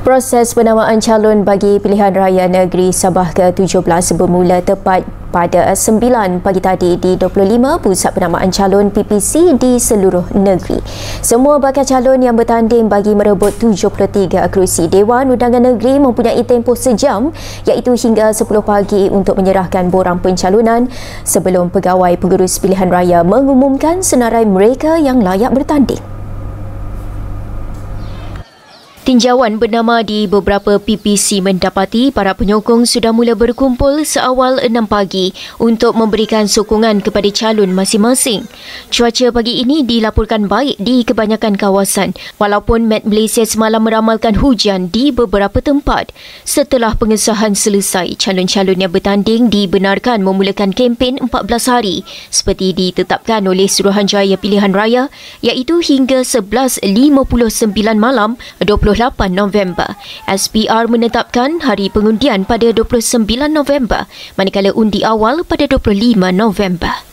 Proses penamaan calon bagi pilihan raya negeri Sabah ke-17 bermula tepat pada 9 pagi tadi di 25 pusat penamaan calon PPC di seluruh negeri. Semua bakal calon yang bertanding bagi merebut 73 kerusi Dewan Undangan Negeri mempunyai tempoh sejam iaitu hingga 10 pagi untuk menyerahkan borang pencalonan sebelum pegawai pengurus pilihan raya mengumumkan senarai mereka yang layak bertanding. Tinjauan bernama di beberapa PPC mendapati para penyokong sudah mula berkumpul seawal 6 pagi untuk memberikan sokongan kepada calon masing-masing. Cuaca pagi ini dilaporkan baik di kebanyakan kawasan walaupun Met Malaysia semalam meramalkan hujan di beberapa tempat. Setelah pengesahan selesai, calon-calon yang bertanding dibenarkan memulakan kempen 14 hari seperti ditetapkan oleh Suruhanjaya Pilihan Raya iaitu hingga 11.59 malam 28 November. SPR menetapkan hari pengundian pada 29 November manakala undi awal pada 25 November.